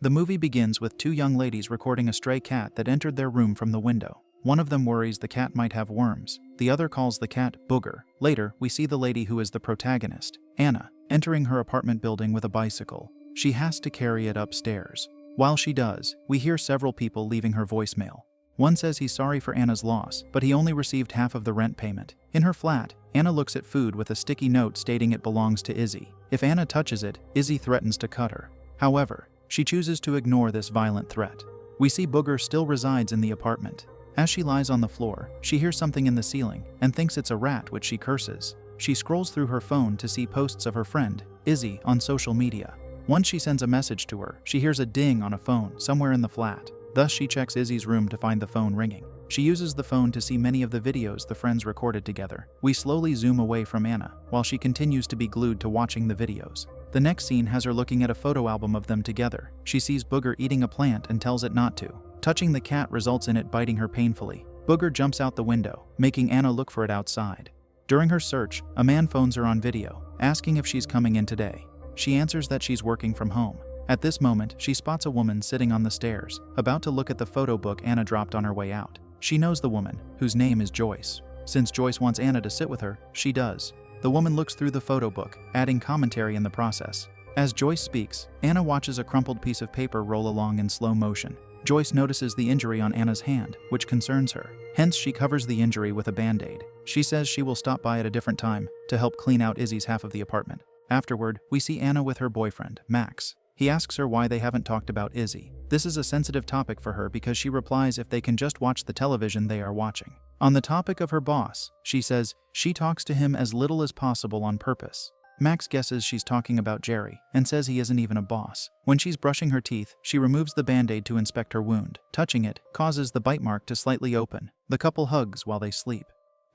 The movie begins with two young ladies recording a stray cat that entered their room from the window. One of them worries the cat might have worms. The other calls the cat Booger. Later, we see the lady who is the protagonist, Anna, entering her apartment building with a bicycle. She has to carry it upstairs. While she does, we hear several people leaving her voicemail. One says he's sorry for Anna's loss, but he only received half of the rent payment. In her flat, Anna looks at food with a sticky note stating it belongs to Izzy. If Anna touches it, Izzy threatens to cut her. However, she chooses to ignore this violent threat. We see Booger still resides in the apartment. As she lies on the floor, she hears something in the ceiling and thinks it's a rat, which she curses. She scrolls through her phone to see posts of her friend, Izzy, on social media. Once she sends a message to her, she hears a ding on a phone somewhere in the flat. Thus, she checks Izzy's room to find the phone ringing. She uses the phone to see many of the videos the friends recorded together. We slowly zoom away from Anna, while she continues to be glued to watching the videos. The next scene has her looking at a photo album of them together. She sees Booger eating a plant and tells it not to. Touching the cat results in it biting her painfully. Booger jumps out the window, making Anna look for it outside. During her search, a man phones her on video, asking if she's coming in today. She answers that she's working from home. At this moment, she spots a woman sitting on the stairs, about to look at the photo book Anna dropped on her way out. She knows the woman, whose name is Joyce. Since Joyce wants Anna to sit with her, she does. The woman looks through the photo book, adding commentary in the process. As Joyce speaks, Anna watches a crumpled piece of paper roll along in slow motion. Joyce notices the injury on Anna's hand, which concerns her. Hence, she covers the injury with a band-aid. She says she will stop by at a different time to help clean out Izzy's half of the apartment. Afterward, we see Anna with her boyfriend, Max. He asks her why they haven't talked about Izzy. This is a sensitive topic for her because she replies if they can just watch the television they are watching. On the topic of her boss, she says she talks to him as little as possible on purpose. Max guesses she's talking about Jerry and says he isn't even a boss. When she's brushing her teeth, she removes the band-aid to inspect her wound. Touching it causes the bite mark to slightly open. The couple hugs while they sleep.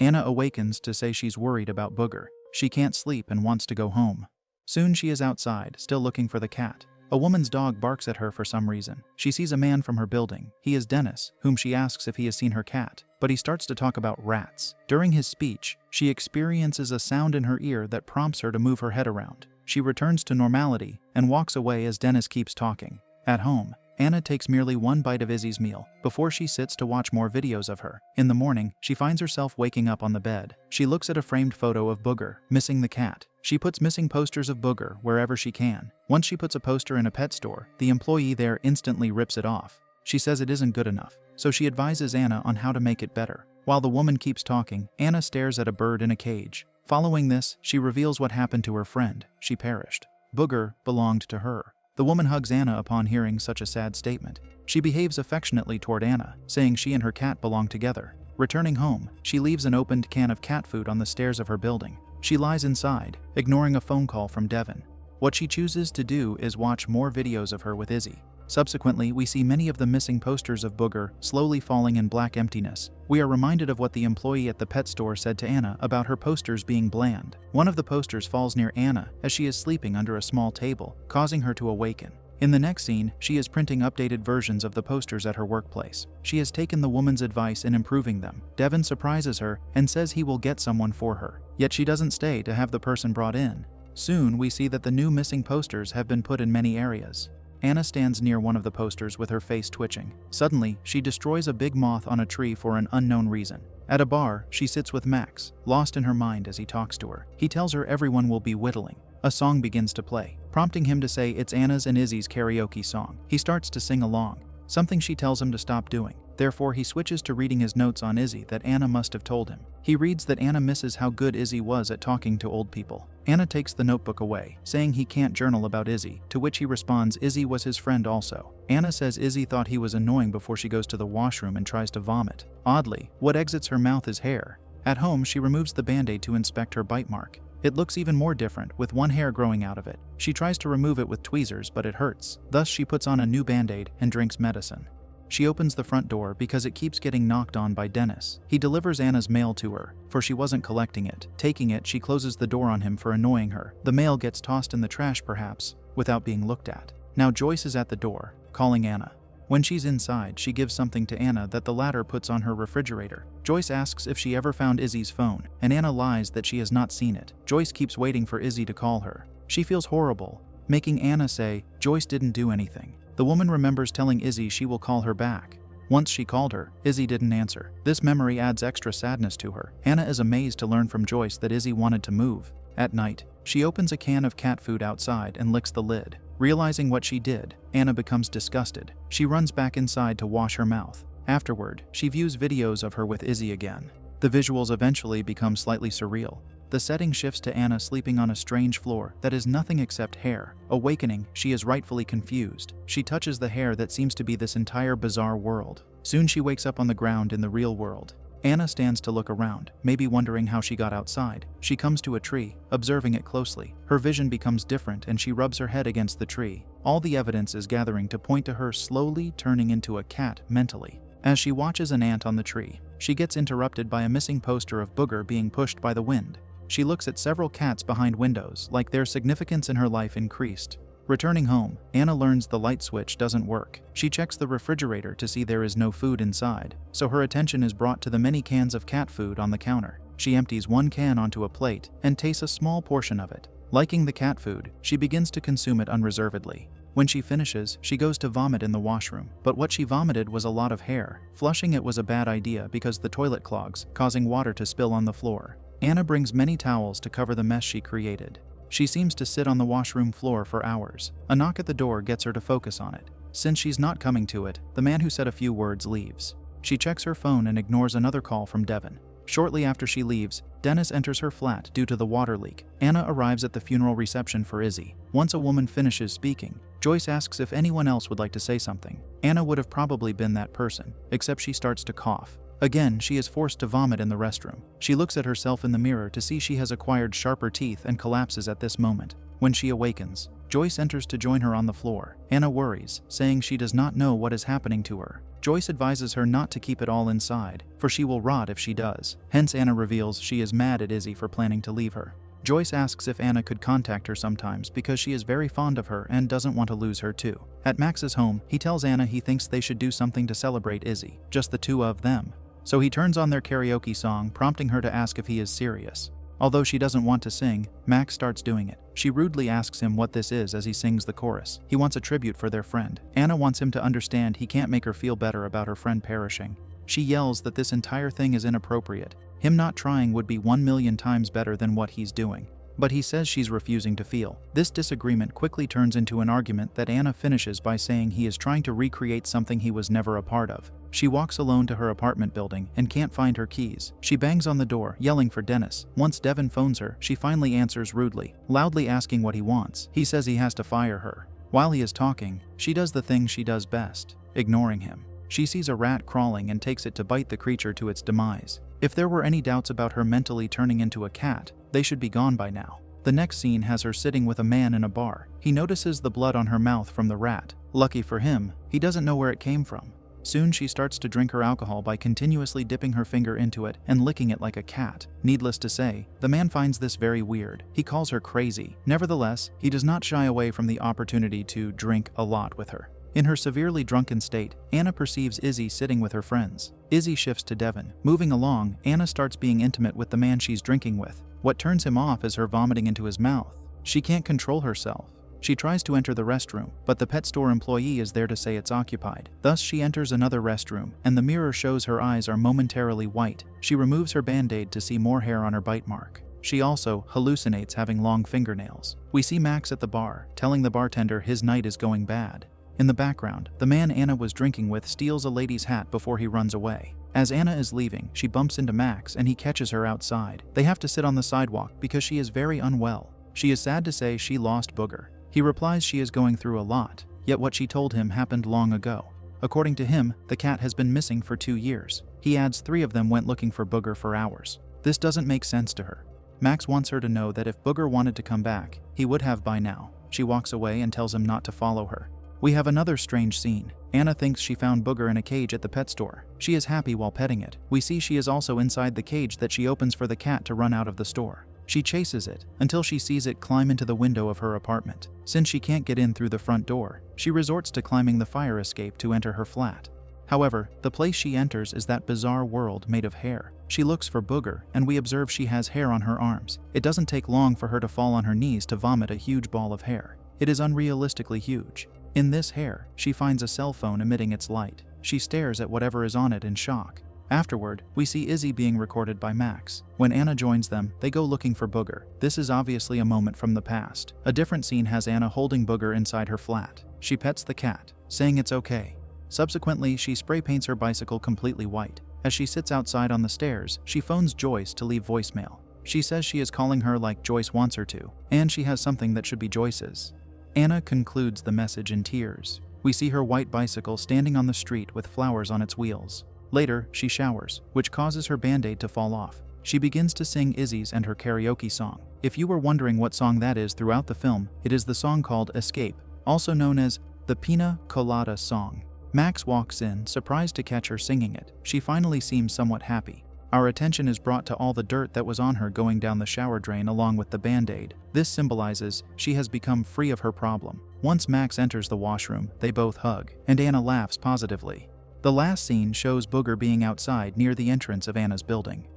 Anna awakens to say she's worried about Booger. She can't sleep and wants to go home. Soon she is outside, still looking for the cat. A woman's dog barks at her for some reason. She sees a man from her building. He is Dennis, whom she asks if he has seen her cat, but he starts to talk about rats. During his speech, she experiences a sound in her ear that prompts her to move her head around. She returns to normality and walks away as Dennis keeps talking. At home, Anna takes merely one bite of Izzy's meal before she sits to watch more videos of her. In the morning, she finds herself waking up on the bed. She looks at a framed photo of Booger, missing the cat. She puts missing posters of Booger wherever she can. Once she puts a poster in a pet store, the employee there instantly rips it off. She says it isn't good enough, so she advises Anna on how to make it better. While the woman keeps talking, Anna stares at a bird in a cage. Following this, she reveals what happened to her friend. She perished. Booger belonged to her. The woman hugs Anna upon hearing such a sad statement. She behaves affectionately toward Anna, saying she and her cat belong together. Returning home, she leaves an opened can of cat food on the stairs of her building. She lies inside, ignoring a phone call from Devin. What she chooses to do is watch more videos of her with Izzy. Subsequently, we see many of the missing posters of Booger slowly falling in black emptiness. We are reminded of what the employee at the pet store said to Anna about her posters being bland. One of the posters falls near Anna as she is sleeping under a small table, causing her to awaken. In the next scene, she is printing updated versions of the posters at her workplace. She has taken the woman's advice in improving them. Devin surprises her and says he will get someone for her. Yet she doesn't stay to have the person brought in. Soon, we see that the new missing posters have been put in many areas. Anna stands near one of the posters with her face twitching. Suddenly, she destroys a big moth on a tree for an unknown reason. At a bar, she sits with Max, lost in her mind as he talks to her. He tells her everyone will be whittling. A song begins to play, prompting him to say it's Anna's and Izzy's karaoke song. He starts to sing along, something she tells him to stop doing. Therefore, he switches to reading his notes on Izzy that Anna must have told him. He reads that Anna misses how good Izzy was at talking to old people. Anna takes the notebook away, saying he can't journal about Izzy, to which he responds Izzy was his friend also. Anna says Izzy thought he was annoying before she goes to the washroom and tries to vomit. Oddly, what exits her mouth is hair. At home, she removes the band-aid to inspect her bite mark. It looks even more different, with one hair growing out of it. She tries to remove it with tweezers, but it hurts. Thus, she puts on a new band-aid and drinks medicine. She opens the front door because it keeps getting knocked on by Dennis. He delivers Anna's mail to her, for she wasn't collecting it. Taking it, she closes the door on him for annoying her. The mail gets tossed in the trash perhaps, without being looked at. Now Joyce is at the door, calling Anna. When she's inside, she gives something to Anna that the latter puts on her refrigerator. Joyce asks if she ever found Izzy's phone, and Anna lies that she has not seen it. Joyce keeps waiting for Izzy to call her. She feels horrible, making Anna say Joyce didn't do anything. The woman remembers telling Izzy she will call her back. Once she called her, Izzy didn't answer. This memory adds extra sadness to her. Anna is amazed to learn from Joyce that Izzy wanted to move. At night, she opens a can of cat food outside and licks the lid. Realizing what she did, Anna becomes disgusted. She runs back inside to wash her mouth. Afterward, she views videos of her with Izzy again. The visuals eventually become slightly surreal. The setting shifts to Anna sleeping on a strange floor that is nothing except hair. Awakening, she is rightfully confused. She touches the hair that seems to be this entire bizarre world. Soon she wakes up on the ground in the real world. Anna stands to look around, maybe wondering how she got outside. She comes to a tree, observing it closely. Her vision becomes different and she rubs her head against the tree. All the evidence is gathering to point to her slowly turning into a cat mentally. As she watches an ant on the tree, she gets interrupted by a missing poster of Booger being pushed by the wind. She looks at several cats behind windows, like their significance in her life increased. Returning home, Anna learns the light switch doesn't work. She checks the refrigerator to see there is no food inside, so her attention is brought to the many cans of cat food on the counter. She empties one can onto a plate and tastes a small portion of it. Liking the cat food, she begins to consume it unreservedly. When she finishes, she goes to vomit in the washroom, but what she vomited was a lot of hair. Flushing it was a bad idea because the toilet clogs, causing water to spill on the floor. Anna brings many towels to cover the mess she created. She seems to sit on the washroom floor for hours. A knock at the door gets her to focus on it. Since she's not coming to it, the man who said a few words leaves. She checks her phone and ignores another call from Devin. Shortly after she leaves, Dennis enters her flat due to the water leak. Anna arrives at the funeral reception for Izzy. Once a woman finishes speaking, Joyce asks if anyone else would like to say something. Anna would have probably been that person, except she starts to cough. Again, she is forced to vomit in the restroom. She looks at herself in the mirror to see she has acquired sharper teeth and collapses at this moment. When she awakens, Joyce enters to join her on the floor. Anna worries, saying she does not know what is happening to her. Joyce advises her not to keep it all inside, for she will rot if she does. Hence, Anna reveals she is mad at Izzy for planning to leave her. Joyce asks if Anna could contact her sometimes because she is very fond of her and doesn't want to lose her too. At Max's home, he tells Anna he thinks they should do something to celebrate Izzy, just the two of them. So he turns on their karaoke song, prompting her to ask if he is serious. Although she doesn't want to sing, Max starts doing it. She rudely asks him what this is as he sings the chorus. He wants a tribute for their friend. Anna wants him to understand he can't make her feel better about her friend perishing. She yells that this entire thing is inappropriate. Him not trying would be 1,000,000 times better than what he's doing. But he says she's refusing to feel. This disagreement quickly turns into an argument that Anna finishes by saying he is trying to recreate something he was never a part of. She walks alone to her apartment building and can't find her keys. She bangs on the door, yelling for Dennis. Once Devin phones her, she finally answers rudely, loudly asking what he wants. He says he has to fire her. While he is talking, she does the thing she does best, ignoring him. She sees a rat crawling and takes it to bite the creature to its demise. If there were any doubts about her mentally turning into a cat, they should be gone by now. The next scene has her sitting with a man in a bar. He notices the blood on her mouth from the rat. Lucky for him, he doesn't know where it came from. Soon she starts to drink her alcohol by continuously dipping her finger into it and licking it like a cat. Needless to say, the man finds this very weird. He calls her crazy. Nevertheless, he does not shy away from the opportunity to drink a lot with her. In her severely drunken state, Anna perceives Izzy sitting with her friends. Izzy shifts to Devin. Moving along, Anna starts being intimate with the man she's drinking with. What turns him off is her vomiting into his mouth. She can't control herself. She tries to enter the restroom, but the pet store employee is there to say it's occupied. Thus, she enters another restroom, and the mirror shows her eyes are momentarily white. She removes her band-aid to see more hair on her bite mark. She also hallucinates having long fingernails. We see Max at the bar, telling the bartender his night is going bad. In the background, the man Anna was drinking with steals a lady's hat before he runs away. As Anna is leaving, she bumps into Max and he catches her outside. They have to sit on the sidewalk because she is very unwell. She is sad to say she lost Booger. He replies she is going through a lot, yet what she told him happened long ago. According to him, the cat has been missing for 2 years. He adds 3 of them went looking for Booger for hours. This doesn't make sense to her. Max wants her to know that if Booger wanted to come back, he would have by now. She walks away and tells him not to follow her. We have another strange scene. Anna thinks she found Booger in a cage at the pet store. She is happy while petting it. We see she is also inside the cage that she opens for the cat to run out of the store. She chases it until she sees it climb into the window of her apartment. Since she can't get in through the front door, she resorts to climbing the fire escape to enter her flat. However, the place she enters is that bizarre world made of hair. She looks for Booger, and we observe she has hair on her arms. It doesn't take long for her to fall on her knees to vomit a huge ball of hair. It is unrealistically huge. In this hair, she finds a cell phone emitting its light. She stares at whatever is on it in shock. Afterward, we see Izzy being recorded by Max. When Anna joins them, they go looking for Booger. This is obviously a moment from the past. A different scene has Anna holding Booger inside her flat. She pets the cat, saying it's okay. Subsequently, she spray paints her bicycle completely white. As she sits outside on the stairs, she phones Joyce to leave voicemail. She says she is calling her like Joyce wants her to, and she has something that should be Joyce's. Anna concludes the message in tears. We see her white bicycle standing on the street with flowers on its wheels. Later, she showers, which causes her band-aid to fall off. She begins to sing Izzy's and her karaoke song. If you were wondering what song that is throughout the film, it is the song called Escape, also known as the Pina Colada song. Max walks in, surprised to catch her singing it. She finally seems somewhat happy. Our attention is brought to all the dirt that was on her going down the shower drain along with the band-aid. This symbolizes she has become free of her problem. Once Max enters the washroom, they both hug, and Anna laughs positively. The last scene shows Booger being outside near the entrance of Anna's building.